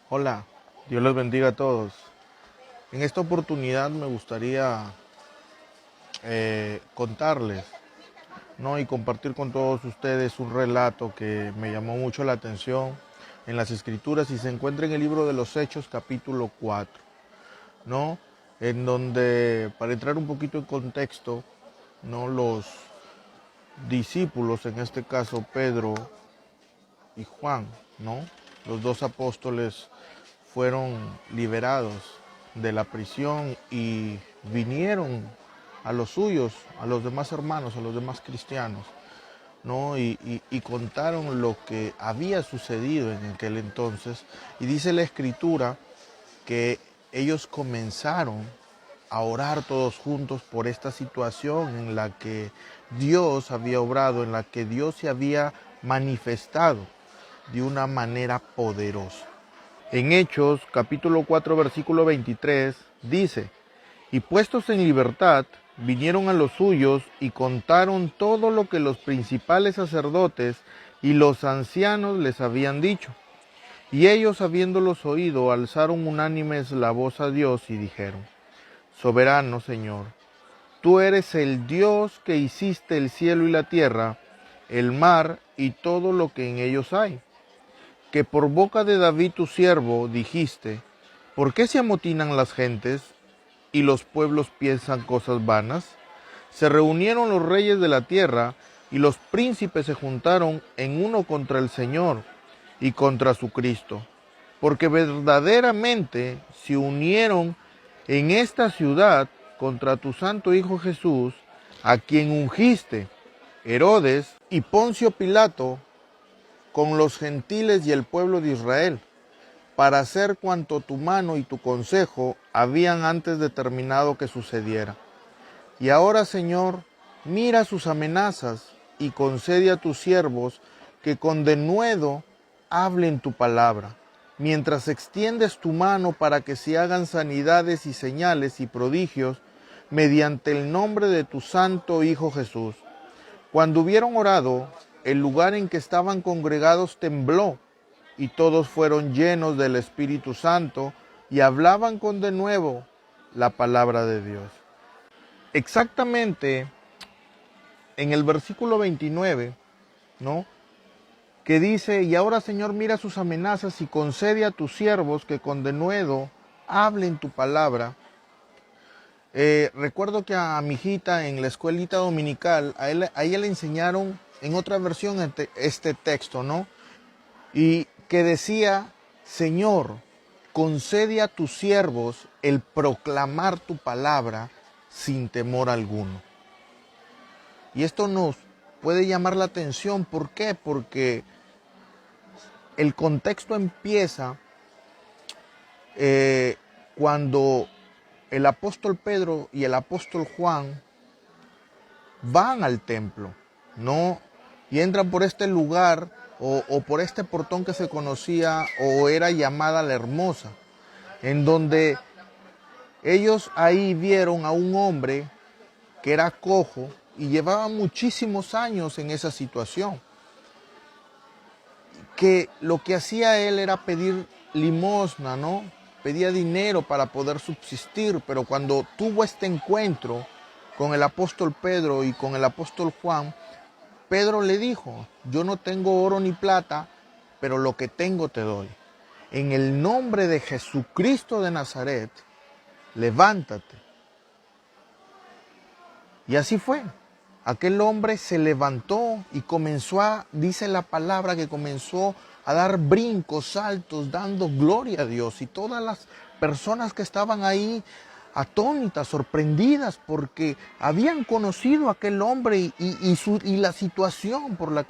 Hola, Dios les bendiga a todos. En esta oportunidad me gustaría contarles, ¿no? Y compartir con todos ustedes un relato que me llamó mucho la atención en las Escrituras y se encuentra en el libro de los Hechos, capítulo 4, ¿no? En donde, para entrar un poquito en contexto, ¿no? Los discípulos, en este caso Pedro y Juan, ¿no? Los dos apóstoles fueron liberados de la prisión y vinieron a los suyos, a los demás hermanos, a los demás cristianos, ¿no? Y contaron lo que había sucedido en aquel entonces. Y dice la Escritura que ellos comenzaron a orar todos juntos por esta situación en la que Dios había obrado, en la que Dios se había manifestado de una manera poderosa. En Hechos, capítulo 4, versículo 23, dice: y puestos en libertad, vinieron a los suyos y contaron todo lo que los principales sacerdotes y los ancianos les habían dicho. Y ellos, habiéndolos oído, alzaron unánimes la voz a Dios y dijeron: soberano Señor, tú eres el Dios que hiciste el cielo y la tierra, el mar y todo lo que en ellos hay, que por boca de David tu siervo dijiste: ¿por qué se amotinan las gentes y los pueblos piensan cosas vanas? Se reunieron los reyes de la tierra y los príncipes se juntaron en uno contra el Señor y contra su Cristo, porque verdaderamente se unieron en esta ciudad contra tu santo Hijo Jesús, a quien ungiste, Herodes y Poncio Pilato, con los gentiles y el pueblo de Israel, para hacer cuanto tu mano y tu consejo habían antes determinado que sucediera. Y ahora, Señor, mira sus amenazas y concede a tus siervos que con denuedo hablen tu palabra, mientras extiendes tu mano para que se hagan sanidades y señales y prodigios mediante el nombre de tu santo Hijo Jesús. Cuando hubieron orado, el lugar en que estaban congregados tembló, y todos fueron llenos del Espíritu Santo y hablaban con denuedo la palabra de Dios. Exactamente en el versículo 29, ¿no? Que dice: y ahora, Señor, mira sus amenazas y concede a tus siervos que con denuedo hablen tu palabra. Recuerdo que a mi hijita en la escuelita dominical, a ella le enseñaron en otra versión este texto, ¿no? Y que decía: Señor, concede a tus siervos el proclamar tu palabra sin temor alguno. Y esto nos puede llamar la atención. ¿Por qué? Porque el contexto empieza cuando el apóstol Pedro y el apóstol Juan van al templo, ¿no? Y entran por este lugar o por este portón que se conocía o era llamada la Hermosa, en donde ellos ahí vieron a un hombre que era cojo y llevaba muchísimos años en esa situación, que lo que hacía él era pedir limosna, ¿no? Pedía dinero para poder subsistir, pero cuando tuvo este encuentro con el apóstol Pedro y con el apóstol Juan, Pedro le dijo: yo no tengo oro ni plata, pero lo que tengo te doy. En el nombre de Jesucristo de Nazaret, levántate. Y así fue. Aquel hombre se levantó y comenzó dice la palabra, que comenzó a dar brincos, saltos, dando gloria a Dios. Y todas las personas que estaban ahí, atónitas, sorprendidas, porque habían conocido a aquel hombre y la situación por la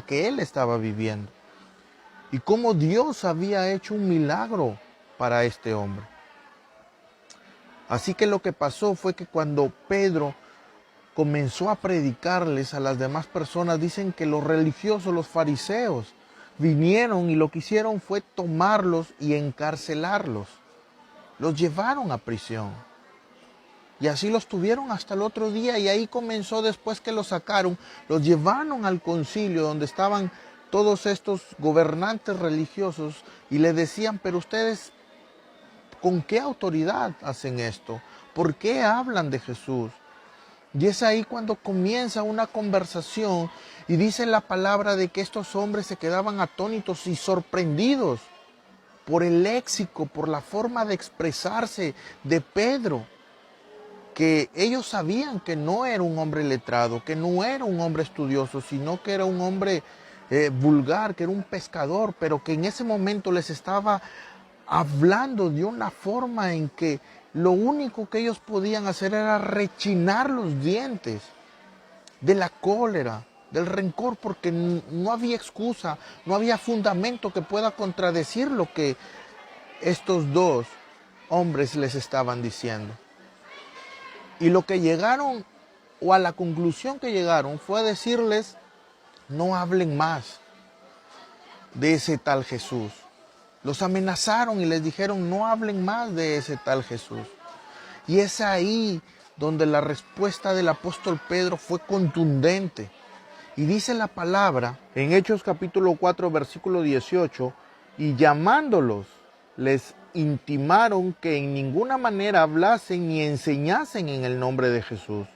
que él estaba viviendo. Y cómo Dios había hecho un milagro para este hombre. Así que lo que pasó fue que cuando Pedro comenzó a predicarles a las demás personas, dicen que los religiosos, los fariseos, vinieron y lo que hicieron fue tomarlos y encarcelarlos. Los llevaron a prisión. Y así los tuvieron hasta el otro día, y ahí comenzó, después que los sacaron, los llevaron al concilio donde estaban todos estos gobernantes religiosos y le decían, pero ustedes, ¿con qué autoridad hacen esto? ¿Por qué hablan de Jesús? Y es ahí cuando comienza una conversación y dice la palabra de que estos hombres se quedaban atónitos y sorprendidos por el léxico, por la forma de expresarse de Pedro, que ellos sabían que no era un hombre letrado, que no era un hombre estudioso, sino que era un hombre vulgar, que era un pescador, pero que en ese momento les estaba hablando de una forma en que lo único que ellos podían hacer era rechinar los dientes de la cólera, del rencor, porque no había excusa, no había fundamento que pueda contradecir lo que estos dos hombres les estaban diciendo. Y lo que llegaron, o a la conclusión que llegaron, fue decirles, no hablen más de ese tal Jesús. Los amenazaron y les dijeron, no hablen más de ese tal Jesús. Y es ahí donde la respuesta del apóstol Pedro fue contundente. Y dice la palabra en Hechos capítulo 4, versículo 18, y llamándolos, les intimaron que en ninguna manera hablasen ni enseñasen en el nombre de Jesús.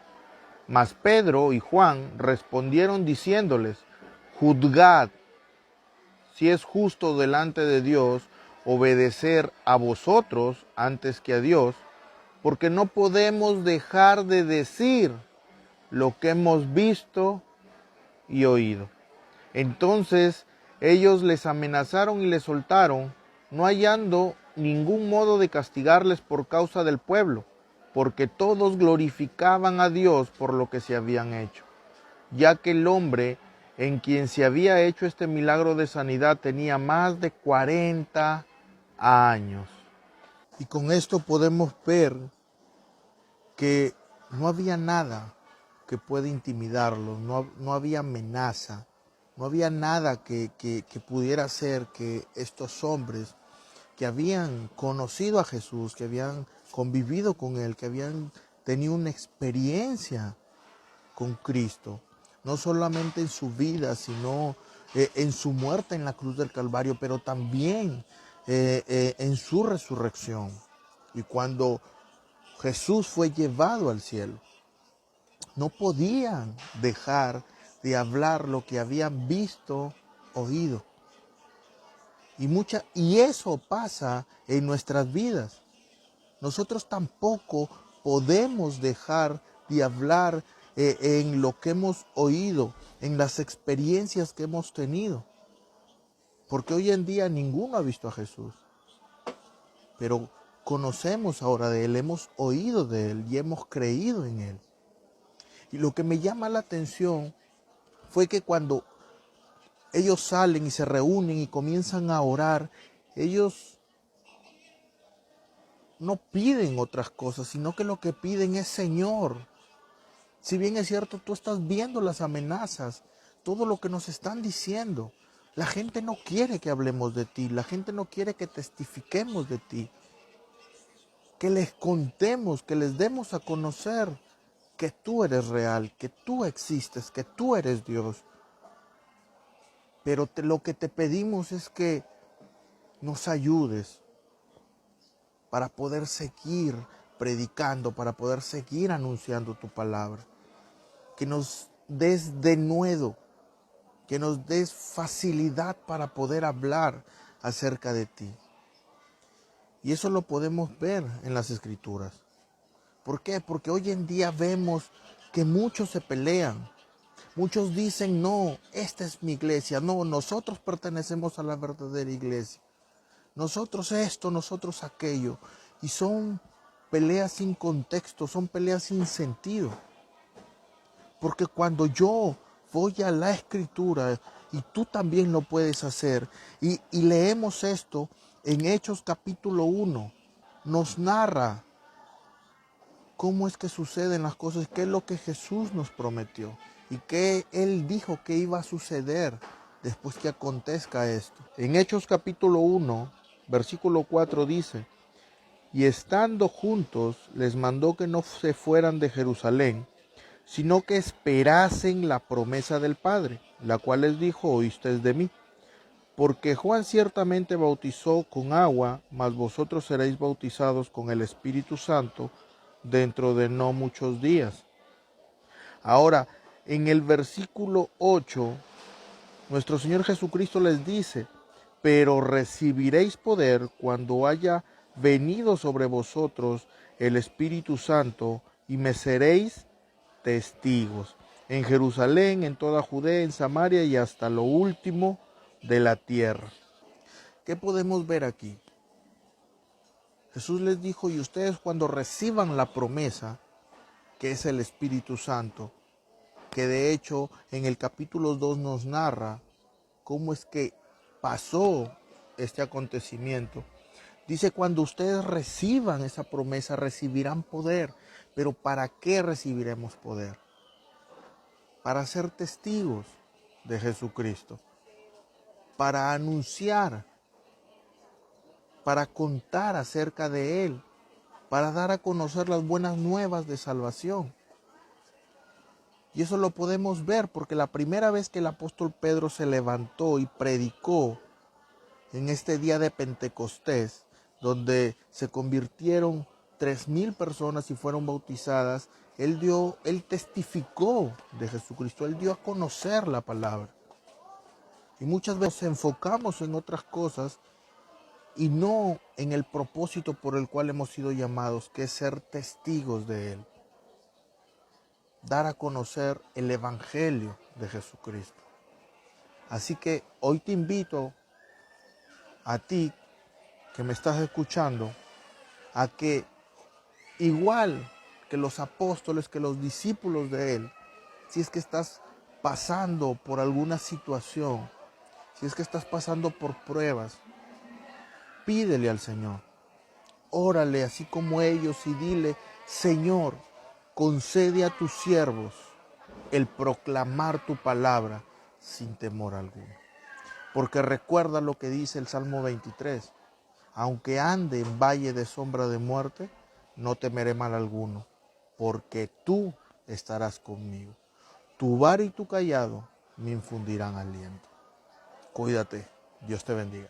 Mas Pedro y Juan respondieron diciéndoles, juzgad si es justo delante de Dios obedecer a vosotros antes que a Dios, porque no podemos dejar de decir lo que hemos visto y oído. Entonces ellos les amenazaron y les soltaron, no hallando ningún modo de castigarles por causa del pueblo, porque todos glorificaban a Dios por lo que se habían hecho, ya que el hombre en quien se había hecho este milagro de sanidad tenía más de 40 años. Y con esto podemos ver que no había nada que pueda intimidarlos, no había amenaza, no había nada que pudiera hacer que estos hombres que habían conocido a Jesús, que habían convivido con Él, que habían tenido una experiencia con Cristo, no solamente en su vida, sino en su muerte en la cruz del Calvario, pero también en su resurrección. Y cuando Jesús fue llevado al cielo, no podían dejar de hablar lo que habían visto, oído. Y eso pasa en nuestras vidas. Nosotros tampoco podemos dejar de hablar en lo que hemos oído, en las experiencias que hemos tenido. Porque hoy en día ninguno ha visto a Jesús. Pero conocemos ahora de Él, hemos oído de Él y hemos creído en Él. Y lo que me llama la atención fue que cuando ellos salen y se reúnen y comienzan a orar, ellos no piden otras cosas, sino que lo que piden es Señor. Si bien es cierto, tú estás viendo las amenazas, todo lo que nos están diciendo. La gente no quiere que hablemos de ti, la gente no quiere que testifiquemos de ti, que les contemos, que les demos a conocer que tú eres real, que tú existes, que tú eres Dios. Pero lo que te pedimos es que nos ayudes para poder seguir predicando, para poder seguir anunciando tu palabra. Que nos des denuedo, que nos des facilidad para poder hablar acerca de ti. Y eso lo podemos ver en las Escrituras. ¿Por qué? Porque hoy en día vemos que muchos se pelean. Muchos dicen, no, esta es mi iglesia. No, nosotros pertenecemos a la verdadera iglesia. Nosotros esto, nosotros aquello. Y son peleas sin contexto, son peleas sin sentido. Porque cuando yo voy a la Escritura, y tú también lo puedes hacer, y leemos esto en Hechos capítulo 1, nos narra cómo es que suceden las cosas, qué es lo que Jesús nos prometió y qué Él dijo que iba a suceder después que acontezca esto. En Hechos capítulo 1, versículo 4 dice, y estando juntos les mandó que no se fueran de Jerusalén, sino que esperasen la promesa del Padre, la cual les dijo: oísteis de mí. Porque Juan ciertamente bautizó con agua, mas vosotros seréis bautizados con el Espíritu Santo dentro de no muchos días. Ahora, en el versículo 8, nuestro Señor Jesucristo les dice: pero recibiréis poder cuando haya venido sobre vosotros el Espíritu Santo, y me seréis testigos en Jerusalén, en toda Judea, en Samaria y hasta lo último de la tierra. ¿Qué podemos ver aquí? Jesús les dijo: y ustedes, cuando reciban la promesa, que es el Espíritu Santo, que de hecho en el capítulo 2 nos narra cómo es que pasó este acontecimiento. Dice: cuando ustedes reciban esa promesa, recibirán poder. Pero ¿para qué recibiremos poder? Para ser testigos de Jesucristo, para anunciar, para contar acerca de Él, para dar a conocer las buenas nuevas de salvación. Y eso lo podemos ver porque la primera vez que el apóstol Pedro se levantó y predicó en este día de Pentecostés, donde se convirtieron 3,000 personas y fueron bautizadas, él testificó de Jesucristo, él dio a conocer la palabra. Y muchas veces nos enfocamos en otras cosas y no en el propósito por el cual hemos sido llamados, que es ser testigos de Él. Dar a conocer el Evangelio de Jesucristo. Así que hoy te invito a ti que me estás escuchando, a que igual que los apóstoles, que los discípulos de Él, si es que estás pasando por alguna situación, si es que estás pasando por pruebas, pídele al Señor, órale así como ellos y dile: Señor, concede a tus siervos el proclamar tu palabra sin temor alguno. Porque recuerda lo que dice el Salmo 23: aunque ande en valle de sombra de muerte, no temeré mal alguno, porque tú estarás conmigo. Tu vara y tu cayado me infundirán aliento. Cuídate, Dios te bendiga.